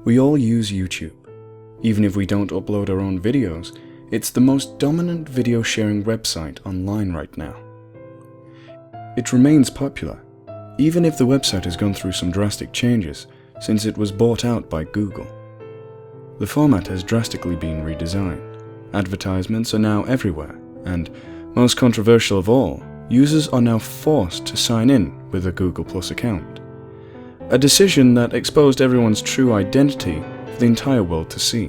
We all use YouTube. Even if we don't upload our own videos, it's the most dominant video sharing website online right now. It remains popular, even if the website has gone through some drastic changes since it was bought out by Google. The format has drastically been redesigned. Advertisements are now everywhere, and, most controversial of all, users are now forced to sign in with a Google Plus account. A decision that exposed everyone's true identity for the entire world to see.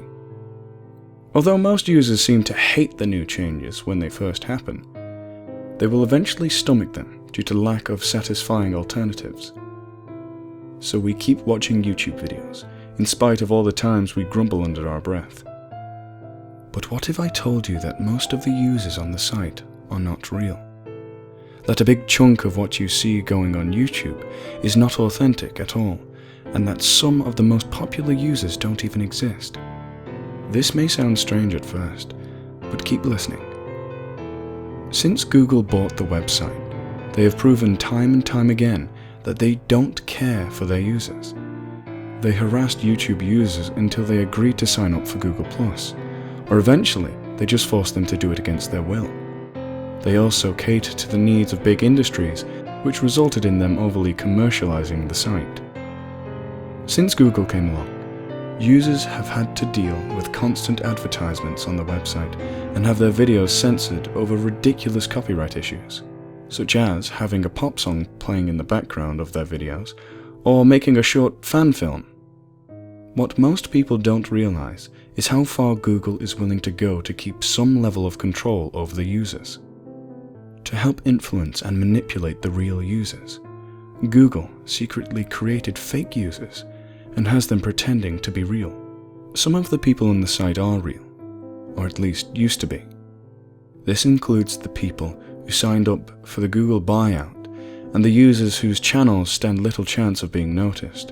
Although most users seem to hate the new changes when they first happen, they will eventually stomach them due to lack of satisfying alternatives. So we keep watching YouTube videos, in spite of all the times we grumble under our breath. But what if I told you that most of the users on the site are not real? That a big chunk of what you see going on YouTube is not authentic at all, and that some of the most popular users don't even exist. This may sound strange at first, but keep listening. Since Google bought the website, they have proven time and time again that they don't care for their users. They harassed YouTube users until they agreed to sign up for Google+, or eventually they just forced them to do it against their will. They also catered to the needs of big industries, which resulted in them overly commercializing the site. Since Google came along, users have had to deal with constant advertisements on the website and have their videos censored over ridiculous copyright issues, such as having a pop song playing in the background of their videos or making a short fan film. What most people don't realize is how far Google is willing to go to keep some level of control over the users. To help influence and manipulate the real users, Google secretly created fake users and has them pretending to be real. Some of the people on the site are real, or at least used to be. This includes the people who signed up for the Google buyout and the users whose channels stand little chance of being noticed,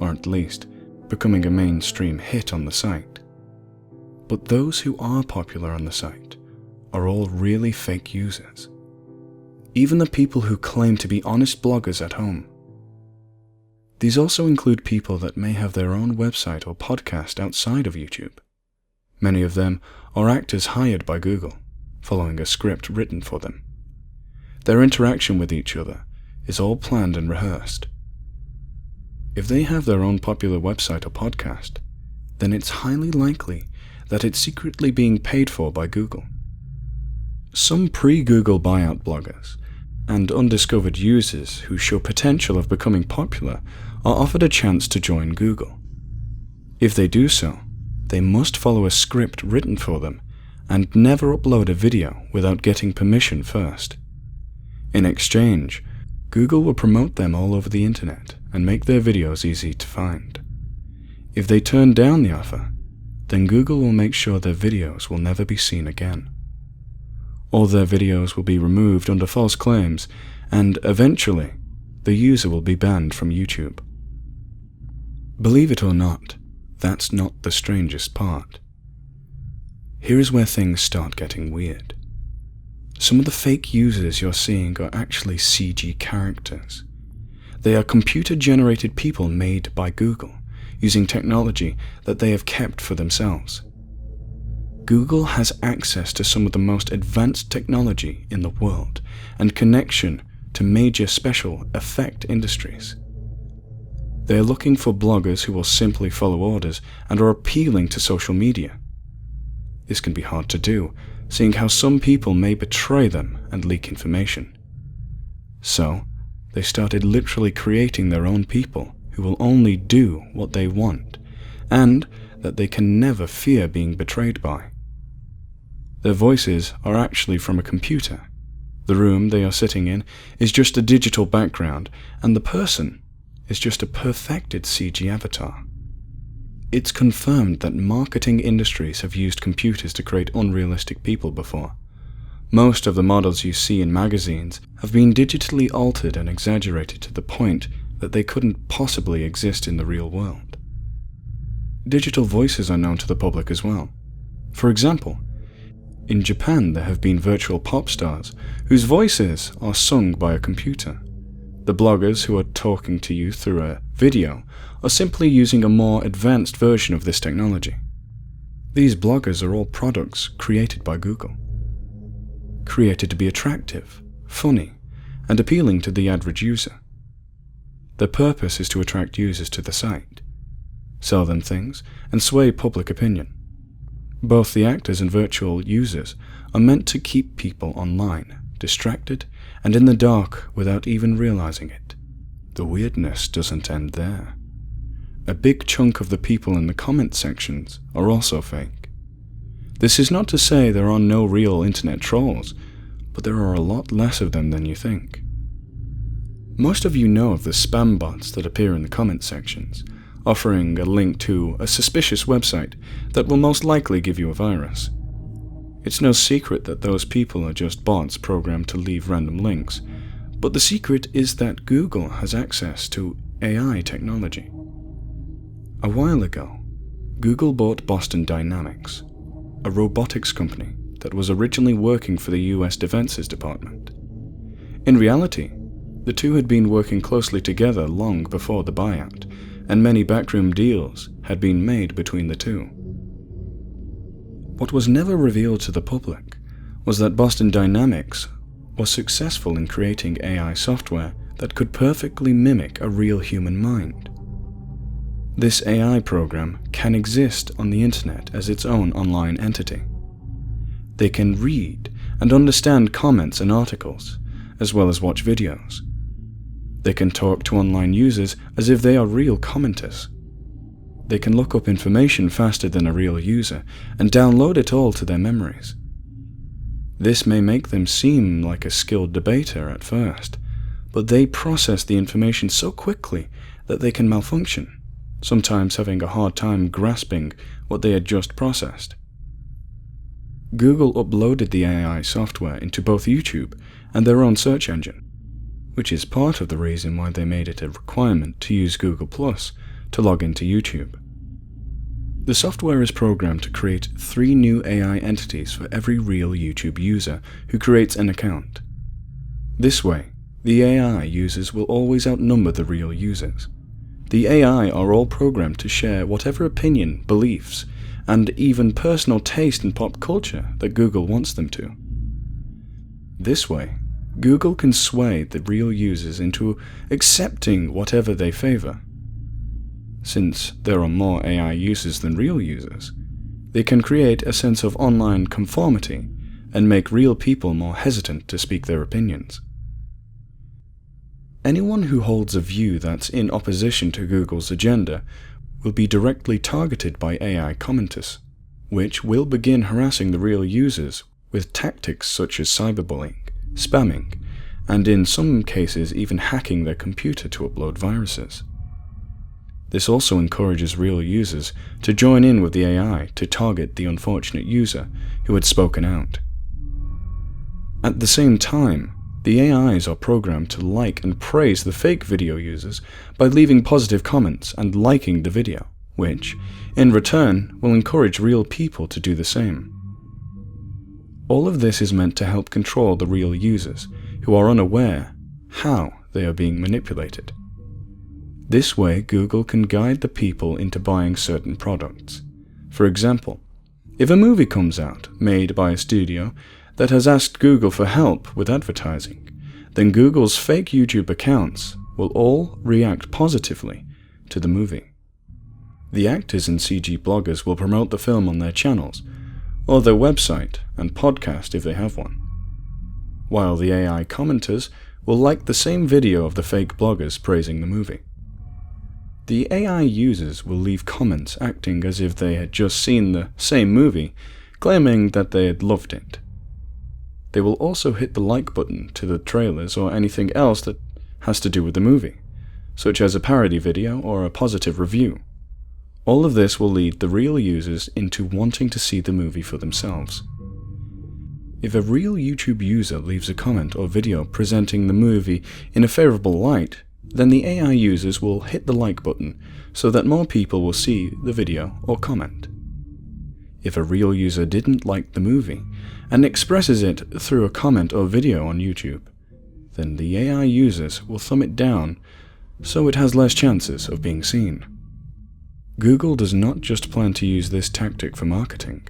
or at least becoming a mainstream hit on the site. But those who are popular on the site are all really fake users. Even the people who claim to be honest bloggers at home. These also include people that may have their own website or podcast outside of YouTube. Many of them are actors hired by Google, following a script written for them. Their interaction with each other is all planned and rehearsed. If they have their own popular website or podcast, then it's highly likely that it's secretly being paid for by Google. Some pre-Google buyout bloggers and undiscovered users who show potential of becoming popular are offered a chance to join Google. If they do so, they must follow a script written for them and never upload a video without getting permission first. In exchange, Google will promote them all over the internet and make their videos easy to find. If they turn down the offer, then Google will make sure their videos will never be seen again. All their videos will be removed under false claims, and eventually, the user will be banned from YouTube. Believe it or not, that's not the strangest part. Here is where things start getting weird. Some of the fake users you're seeing are actually CG characters. They are computer-generated people made by Google, using technology that they have kept for themselves. Google has access to some of the most advanced technology in the world and connection to major special effect industries. They are looking for bloggers who will simply follow orders and are appealing to social media. This can be hard to do, seeing how some people may betray them and leak information. So, they started literally creating their own people who will only do what they want, and that they can never fear being betrayed by. Their voices are actually from a computer. The room they are sitting in is just a digital background, and the person is just a perfected CG avatar. It's confirmed that marketing industries have used computers to create unrealistic people before. Most of the models you see in magazines have been digitally altered and exaggerated to the point that they couldn't possibly exist in the real world. Digital voices are known to the public as well. For example, in Japan there have been virtual pop stars whose voices are sung by a computer. The bloggers who are talking to you through a video are simply using a more advanced version of this technology. These bloggers are all products created by Google. Created to be attractive, funny, and appealing to the average user. Their purpose is to attract users to the site, sell them things, and sway public opinion. Both the actors and virtual users are meant to keep people online, distracted, and in the dark without even realizing it. The weirdness doesn't end there. A big chunk of the people in the comment sections are also fake. This is not to say there are no real internet trolls, but there are a lot less of them than you think. Most of you know of the spam bots that appear in the comment sections, offering a link to a suspicious website that will most likely give you a virus. It's no secret that those people are just bots programmed to leave random links, but the secret is that Google has access to AI technology. A while ago, Google bought Boston Dynamics, a robotics company that was originally working for the US Defense Department. In reality, the two had been working closely together long before the buyout, and many backroom deals had been made between the two. What was never revealed to the public was that Boston Dynamics was successful in creating AI software that could perfectly mimic a real human mind. This AI program can exist on the internet as its own online entity. They can read and understand comments and articles, as well as watch videos. They can talk to online users as if they are real commenters. They can look up information faster than a real user and download it all to their memories. This may make them seem like a skilled debater at first, but they process the information so quickly that they can malfunction, sometimes having a hard time grasping what they had just processed. Google uploaded the AI software into both YouTube and their own search engine, which is part of the reason why they made it a requirement to use Google Plus to log into YouTube. The software is programmed to create 3 new AI entities for every real YouTube user who creates an account. This way, the AI users will always outnumber the real users. The AI are all programmed to share whatever opinion, beliefs, and even personal taste in pop culture that Google wants them to. This way, Google can sway the real users into accepting whatever they favor. Since there are more AI users than real users, they can create a sense of online conformity and make real people more hesitant to speak their opinions. Anyone who holds a view that's in opposition to Google's agenda will be directly targeted by AI commenters, which will begin harassing the real users with tactics such as cyberbullying, spamming, and in some cases even hacking their computer to upload viruses. This also encourages real users to join in with the AI to target the unfortunate user who had spoken out. At the same time, the AIs are programmed to like and praise the fake video users by leaving positive comments and liking the video, which, in return, will encourage real people to do the same. All of this is meant to help control the real users, who are unaware how they are being manipulated. This way, Google can guide the people into buying certain products. For example, if a movie comes out made by a studio that has asked Google for help with advertising, then Google's fake YouTube accounts will all react positively to the movie. The actors and CG bloggers will promote the film on their channels, or their website and podcast if they have one, while the AI commenters will like the same video of the fake bloggers praising the movie. The AI users will leave comments acting as if they had just seen the same movie, claiming that they had loved it. They will also hit the like button to the trailers or anything else that has to do with the movie, such as a parody video or a positive review. All of this will lead the real users into wanting to see the movie for themselves. If a real YouTube user leaves a comment or video presenting the movie in a favorable light, then the AI users will hit the like button so that more people will see the video or comment. If a real user didn't like the movie and expresses it through a comment or video on YouTube, then the AI users will thumb it down so it has less chances of being seen. Google does not just plan to use this tactic for marketing.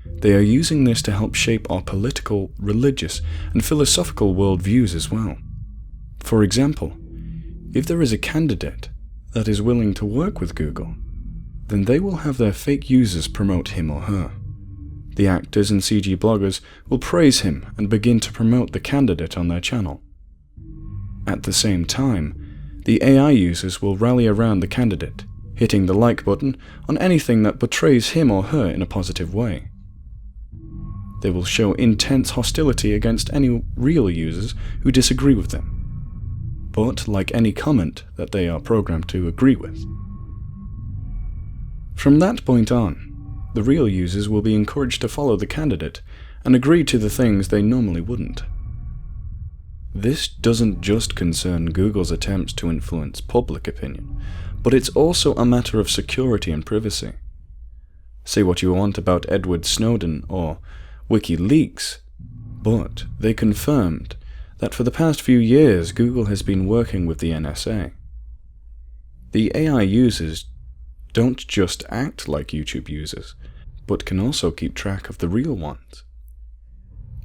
They are using this to help shape our political, religious, and philosophical worldviews as well. For example, if there is a candidate that is willing to work with Google, then they will have their fake users promote him or her. The actors and CG bloggers will praise him and begin to promote the candidate on their channel. At the same time, the AI users will rally around the candidate, hitting the like button on anything that portrays him or her in a positive way. They will show intense hostility against any real users who disagree with them, but like any comment that they are programmed to agree with. From that point on, the real users will be encouraged to follow the candidate and agree to the things they normally wouldn't. This doesn't just concern Google's attempts to influence public opinion, but it's also a matter of security and privacy. Say what you want about Edward Snowden or WikiLeaks, but they confirmed that for the past few years Google has been working with the NSA. The AI users don't just act like YouTube users, but can also keep track of the real ones.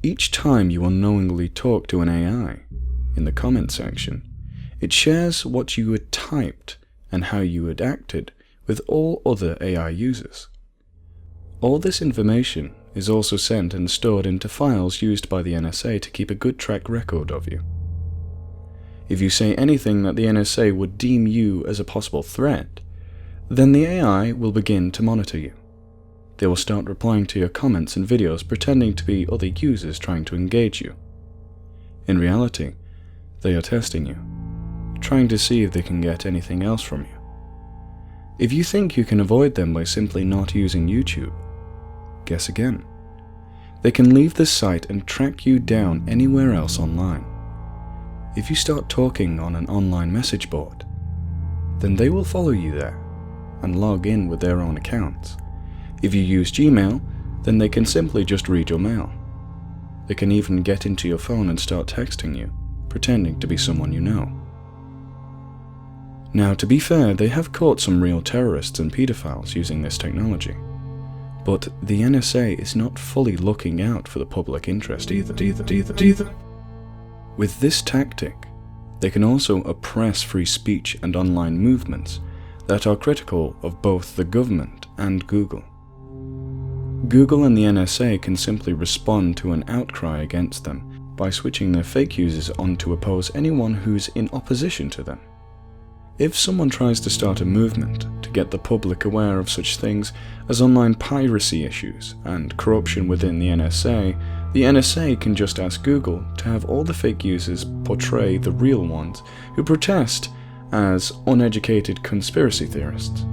Each time you unknowingly talk to an AI, in the comment section, it shares what you had typed and how you had acted with all other AI users. All this information is also sent and stored into files used by the NSA to keep a good track record of you. If you say anything that the NSA would deem you as a possible threat, then the AI will begin to monitor you. They will start replying to your comments and videos pretending to be other users trying to engage you. In reality, they are testing you, trying to see if they can get anything else from you. If you think you can avoid them by simply not using YouTube, guess again. They can leave this site and track you down anywhere else online. If you start talking on an online message board, then they will follow you there and log in with their own accounts. If you use Gmail, then they can simply just read your mail. They can even get into your phone and start texting you, pretending to be someone you know. Now, to be fair, they have caught some real terrorists and pedophiles using this technology. But the NSA is not fully looking out for the public interest either. With this tactic, they can also oppress free speech and online movements that are critical of both the government and Google. Google and the NSA can simply respond to an outcry against them by switching their fake users on to oppose anyone who's in opposition to them. If someone tries to start a movement to get the public aware of such things as online piracy issues and corruption within the NSA can just ask Google to have all the fake users portray the real ones who protest as uneducated conspiracy theorists.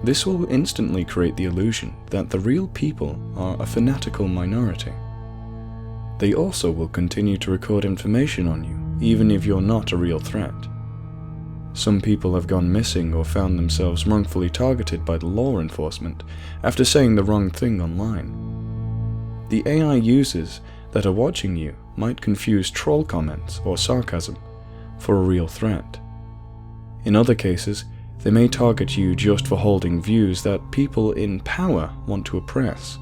This will instantly create the illusion that the real people are a fanatical minority. They also will continue to record information on you, even if you're not a real threat. Some people have gone missing or found themselves wrongfully targeted by the law enforcement after saying the wrong thing online. The AI users that are watching you might confuse troll comments or sarcasm for a real threat. In other cases, they may target you just for holding views that people in power want to oppress.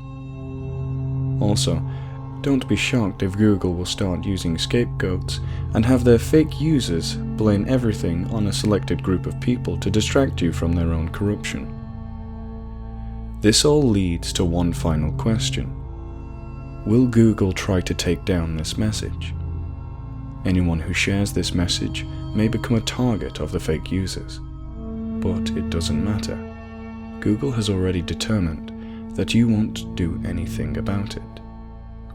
Also, don't be shocked if Google will start using scapegoats and have their fake users blame everything on a selected group of people to distract you from their own corruption. This all leads to one final question. Will Google try to take down this message? Anyone who shares this message may become a target of the fake users. But it doesn't matter. Google has already determined that you won't do anything about it.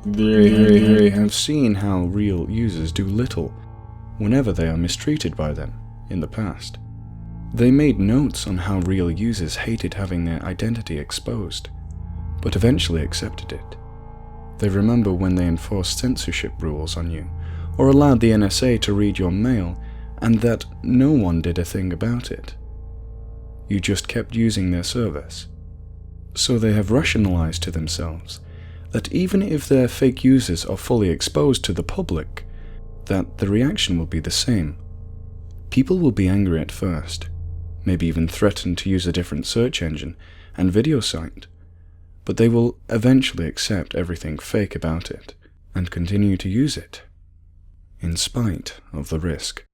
They have seen how real users do little whenever they are mistreated by them in the past. They made notes on how real users hated having their identity exposed, but eventually accepted it. They remember when they enforced censorship rules on you, or allowed the NSA to read your mail, and that no one did a thing about it. You just kept using their service. So they have rationalized to themselves that even if their fake users are fully exposed to the public, that the reaction will be the same. People will be angry at first, maybe even threaten to use a different search engine and video site, but they will eventually accept everything fake about it and continue to use it, in spite of the risk.